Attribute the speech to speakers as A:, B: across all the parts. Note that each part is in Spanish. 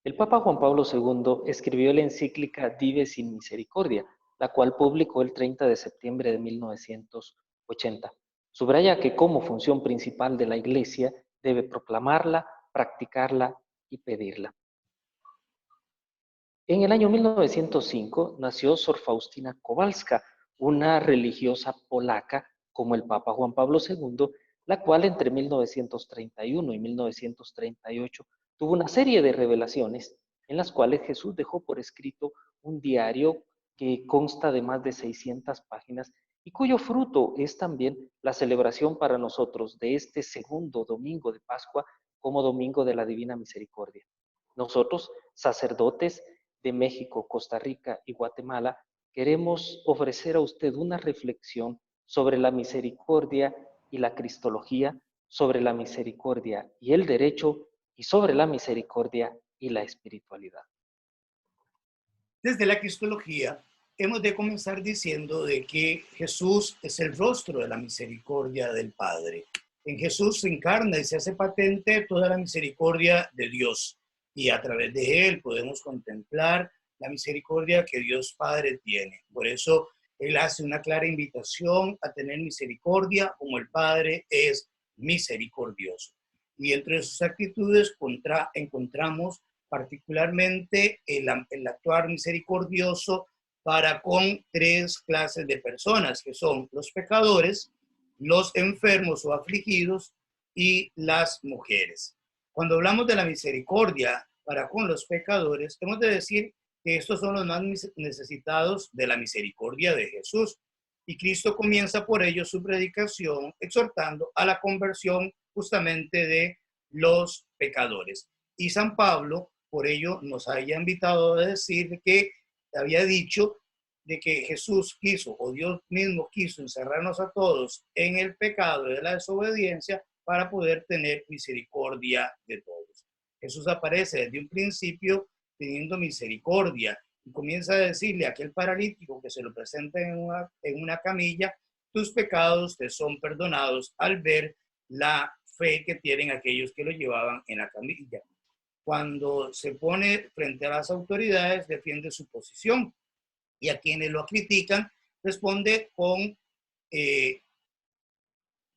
A: El Papa Juan Pablo II escribió la encíclica Dives in Misericordia, la cual publicó el 30 de septiembre de 1980. Subraya que como función principal de la Iglesia debe proclamarla, practicarla y pedirla. En el año 1905 nació Sor Faustina Kowalska, una religiosa polaca como el Papa Juan Pablo II, la cual entre 1931 y 1938 tuvo una serie de revelaciones en las cuales Jesús dejó por escrito un diario que consta de más de 600 páginas y cuyo fruto es también la celebración para nosotros de este segundo domingo de Pascua como Domingo de la Divina Misericordia. Nosotros, sacerdotes de México, Costa Rica y Guatemala, queremos ofrecer a usted una reflexión sobre la misericordia y la cristología, sobre la misericordia y el derecho, y sobre la misericordia y la espiritualidad.
B: Desde la cristología, hemos de comenzar diciendo de que Jesús es el rostro de la misericordia del Padre. En Jesús se encarna y se hace patente toda la misericordia de Dios, y a través de él podemos contemplar la misericordia que Dios Padre tiene. Por eso él hace una clara invitación a tener misericordia como el Padre es misericordioso. Y entre sus actitudes encontramos particularmente el actuar misericordioso para con tres clases de personas, que son los pecadores, los enfermos o afligidos y las mujeres. Cuando hablamos de la misericordia para con los pecadores, hemos de decir que estos son los más necesitados de la misericordia de Jesús. Y Cristo comienza por ello su predicación exhortando a la conversión justamente de los pecadores. Y San Pablo, por ello, nos haya invitado a decir que había dicho de que Jesús quiso, o Dios mismo quiso encerrarnos a todos en el pecado de la desobediencia para poder tener misericordia de todos. Jesús aparece desde un principio teniendo misericordia y comienza a decirle a aquel paralítico que se lo presenta en una camilla, tus pecados te son perdonados, al ver la fe que tienen aquellos que lo llevaban en la camilla. Cuando se pone frente a las autoridades, defiende su posición, y a quienes lo critican responde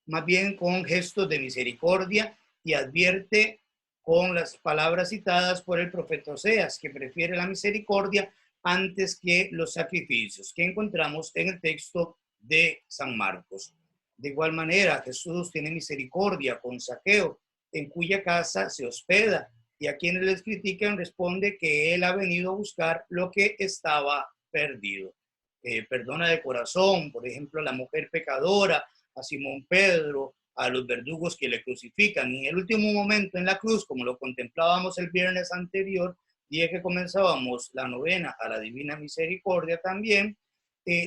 B: más bien con gestos de misericordia, y advierte con las palabras citadas por el profeta Oseas, que prefiere la misericordia antes que los sacrificios, que encontramos en el texto de San Marcos. De igual manera, Jesús tiene misericordia con Zaqueo, en cuya casa se hospeda, y a quienes les critican responde que él ha venido a buscar lo que estaba perdido. Perdona de corazón, por ejemplo, a la mujer pecadora, a Simón Pedro, a los verdugos que le crucifican. Y en el último momento en la cruz, como lo contemplábamos el viernes anterior, día que comenzábamos la novena a la Divina Misericordia también,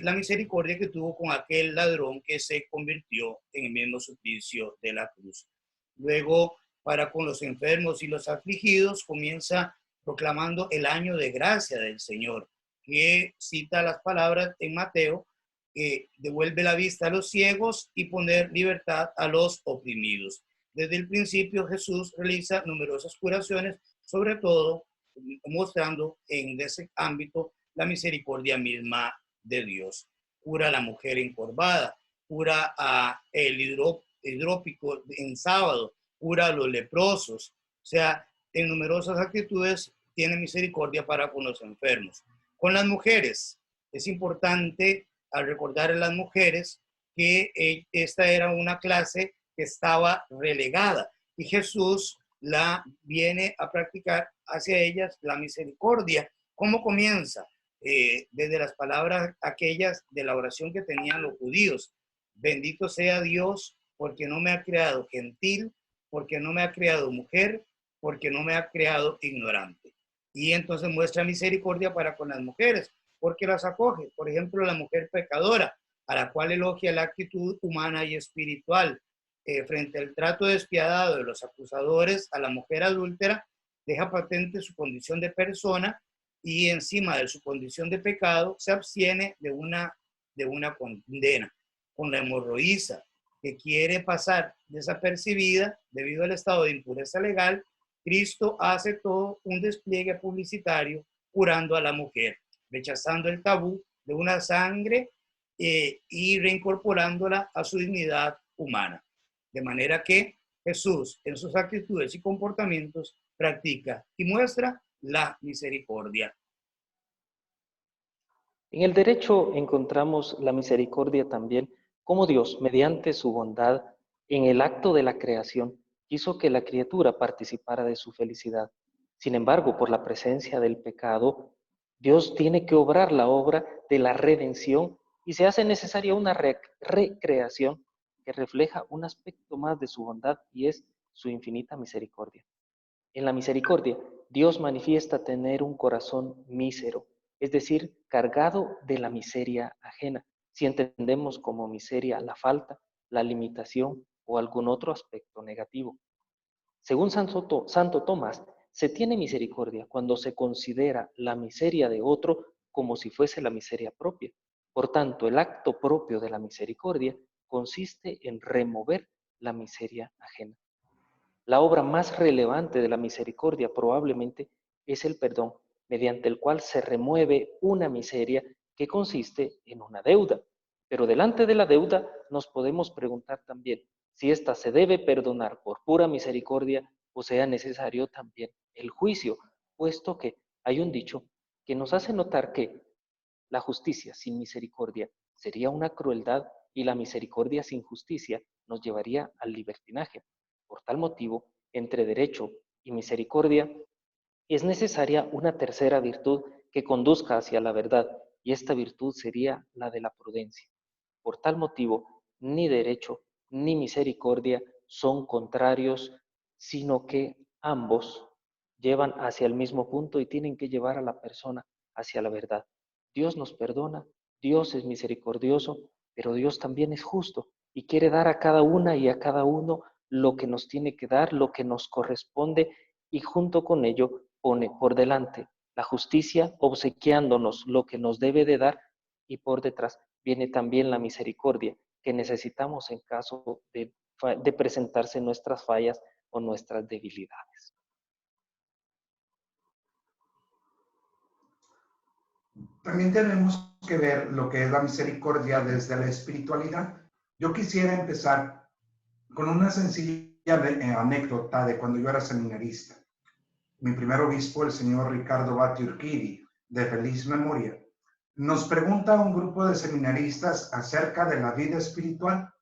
B: la misericordia que tuvo con aquel ladrón que se convirtió en el mismo suplicio de la cruz. Luego, para con los enfermos y los afligidos, comienza proclamando el año de gracia del Señor, que cita las palabras en Mateo, que devuelve la vista a los ciegos y poner libertad a los oprimidos. Desde el principio Jesús realiza numerosas curaciones, sobre todo mostrando en ese ámbito la misericordia misma de Dios. Cura a la mujer encorvada, cura a el hidrópico en sábado, cura a los leprosos. O sea, en numerosas actitudes tiene misericordia para con los enfermos. Con las mujeres, es importante al recordar a las mujeres que esta era una clase que estaba relegada y Jesús la viene a practicar hacia ellas la misericordia. ¿Cómo comienza? Desde las palabras aquellas de la oración que tenían los judíos. Bendito sea Dios porque no me ha creado gentil, porque no me ha creado mujer, porque no me ha creado ignorante. Y entonces muestra misericordia para con las mujeres, porque las acoge. Por ejemplo, la mujer pecadora, a la cual elogia la actitud humana y espiritual. Frente al trato despiadado de los acusadores a la mujer adúltera, deja patente su condición de persona y encima de su condición de pecado se abstiene de una condena. Con la hemorroísa, que quiere pasar desapercibida debido al estado de impureza legal, Cristo hace todo un despliegue publicitario curando a la mujer, rechazando el tabú de una sangre y reincorporándola a su dignidad humana. De manera que Jesús, en sus actitudes y comportamientos, practica y muestra la misericordia.
A: En el derecho encontramos la misericordia también, como Dios, mediante su bondad, en el acto de la creación, quiso que la criatura participara de su felicidad. Sin embargo, por la presencia del pecado, Dios tiene que obrar la obra de la redención y se hace necesaria una recreación que refleja un aspecto más de su bondad y es su infinita misericordia. En la misericordia, Dios manifiesta tener un corazón mísero, es decir, cargado de la miseria ajena, si entendemos como miseria la falta, la limitación o algún otro aspecto negativo. Según Santo Tomás, se tiene misericordia cuando se considera la miseria de otro como si fuese la miseria propia. Por tanto, el acto propio de la misericordia consiste en remover la miseria ajena. La obra más relevante de la misericordia probablemente es el perdón, mediante el cual se remueve una miseria que consiste en una deuda. Pero delante de la deuda nos podemos preguntar también si ésta se debe perdonar por pura misericordia o sea necesario también el juicio, puesto que hay un dicho que nos hace notar que la justicia sin misericordia sería una crueldad y la misericordia sin justicia nos llevaría al libertinaje. Por tal motivo, entre derecho y misericordia es necesaria una tercera virtud que conduzca hacia la verdad, y esta virtud sería la de la prudencia. Por tal motivo, ni derecho ni misericordia son contrarios, sino que ambos llevan hacia el mismo punto y tienen que llevar a la persona hacia la verdad. Dios nos perdona, Dios es misericordioso, pero Dios también es justo y quiere dar a cada una y a cada uno lo que nos tiene que dar, lo que nos corresponde, y junto con ello pone por delante la justicia, obsequiándonos lo que nos debe de dar, y por detrás viene también la misericordia que necesitamos en caso de presentarse nuestras fallas o nuestras debilidades.
C: También tenemos que ver lo que es la misericordia desde la espiritualidad. Yo quisiera empezar con una sencilla anécdota de cuando yo era seminarista. Mi primer obispo, el señor Ricardo Batti Urquidi, de feliz memoria, nos pregunta a un grupo de seminaristas acerca de la vida espiritual.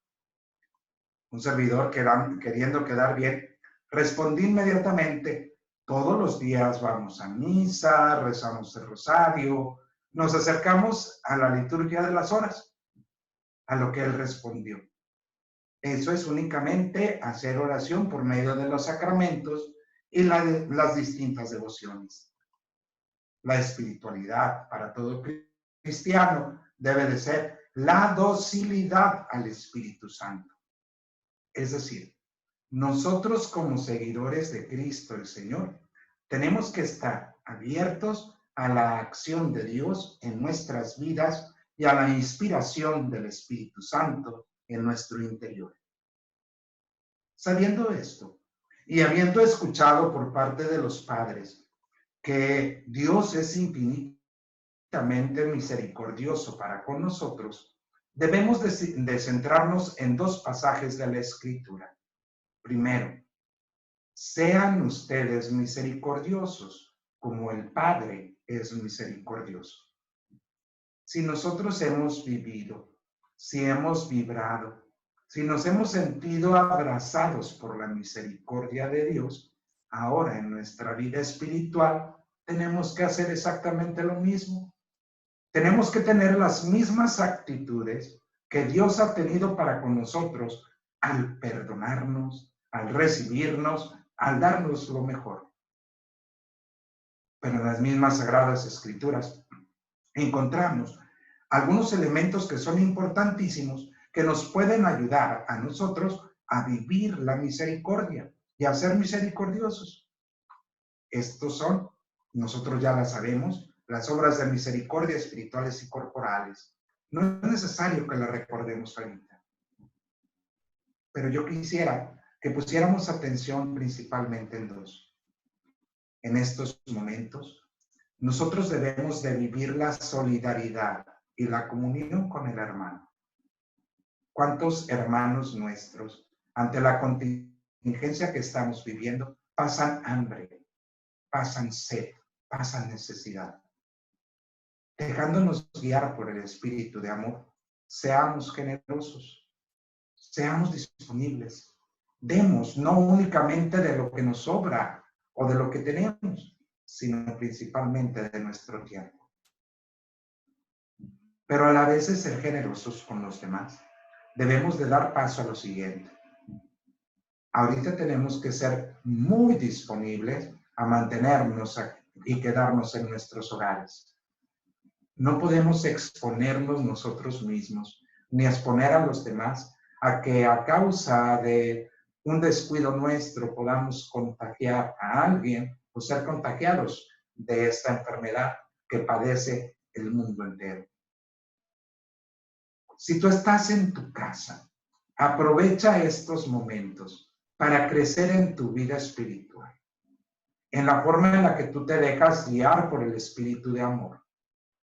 C: Un servidor, queriendo quedar bien, respondí inmediatamente: todos los días vamos a misa, rezamos el rosario, nos acercamos a la liturgia de las horas. A lo que él respondió: eso es únicamente hacer oración por medio de los sacramentos y las distintas devociones. La espiritualidad para todo cristiano debe de ser la docilidad al Espíritu Santo. Es decir, nosotros como seguidores de Cristo el Señor tenemos que estar abiertos a la acción de Dios en nuestras vidas y a la inspiración del Espíritu Santo en nuestro interior. Sabiendo esto y habiendo escuchado por parte de los padres que Dios es infinitamente misericordioso para con nosotros, debemos de centrarnos en dos pasajes de la Escritura. Primero, sean ustedes misericordiosos, como el Padre es misericordioso. Si nosotros hemos vivido, si hemos vibrado, si nos hemos sentido abrazados por la misericordia de Dios, ahora en nuestra vida espiritual tenemos que hacer exactamente lo mismo. Tenemos que tener las mismas actitudes que Dios ha tenido para con nosotros al perdonarnos, al recibirnos, al darnos lo mejor. Pero en las mismas Sagradas Escrituras encontramos algunos elementos que son importantísimos que nos pueden ayudar a nosotros a vivir la misericordia y a ser misericordiosos. Estos son, nosotros ya las sabemos, las obras de misericordia espirituales y corporales. No es necesario que las recordemos ahorita. Pero yo quisiera que pusiéramos atención principalmente en dos. en estos momentos, nosotros debemos de vivir la solidaridad y la comunión con el hermano. ¿Cuántos hermanos nuestros, ante la contingencia que estamos viviendo, pasan hambre, pasan sed, pasan necesidad? Dejándonos guiar por el espíritu de amor, seamos generosos, seamos disponibles, demos no únicamente de lo que nos sobra o de lo que tenemos, sino principalmente de nuestro tiempo. Pero a la vez de ser generosos con los demás, debemos de dar paso a lo siguiente. Ahorita tenemos que ser muy disponibles a mantenernos y quedarnos en nuestros hogares. No podemos exponernos nosotros mismos, ni exponer a los demás a que a causa de un descuido nuestro podamos contagiar a alguien o ser contagiados de esta enfermedad que padece el mundo entero. Si tú estás en tu casa, aprovecha estos momentos para crecer en tu vida espiritual, en la forma en la que tú te dejas guiar por el espíritu de amor,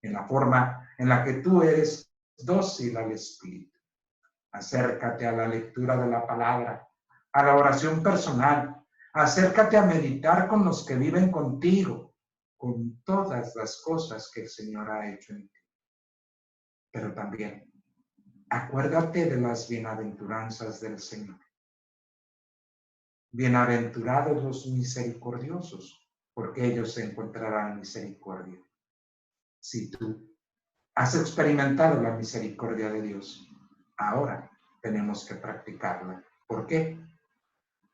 C: en la forma en la que tú eres dócil al espíritu. Acércate a la lectura de la palabra, a la oración personal, acércate a meditar con los que viven contigo, con todas las cosas que el Señor ha hecho en ti. Pero también, acuérdate de las bienaventuranzas del Señor. Bienaventurados los misericordiosos, porque ellos encontrarán misericordia. Si tú has experimentado la misericordia de Dios, ahora tenemos que practicarla. ¿Por qué?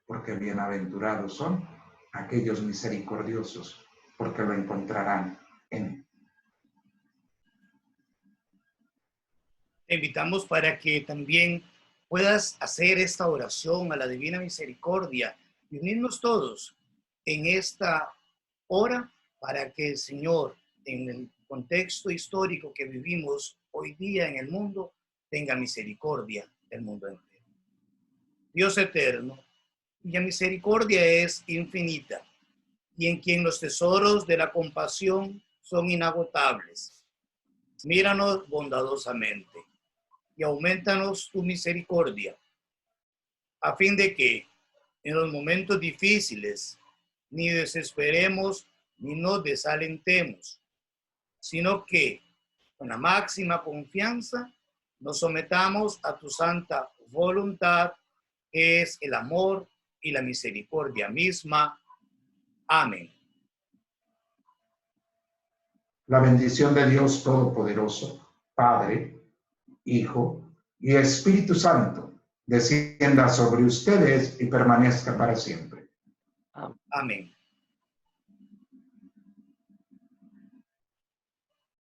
C: Porque bienaventurados son aquellos misericordiosos, porque lo encontrarán en Él.
B: Te invitamos para que también puedas hacer esta oración a la Divina Misericordia y unirnos todos en esta hora para que el Señor, en el contexto histórico que vivimos hoy día en el mundo, tenga misericordia del mundo entero. Dios eterno, cuya misericordia es infinita y en quien los tesoros de la compasión son inagotables, míranos bondadosamente y aumentanos tu misericordia, a fin de que en los momentos difíciles ni desesperemos ni nos desalentemos, sino que con la máxima confianza nos sometamos a tu santa voluntad, que es el amor y la misericordia misma. Amén.
C: La bendición de Dios Todopoderoso, Padre, Hijo y Espíritu Santo, descienda sobre ustedes y permanezca para siempre.
B: Amén.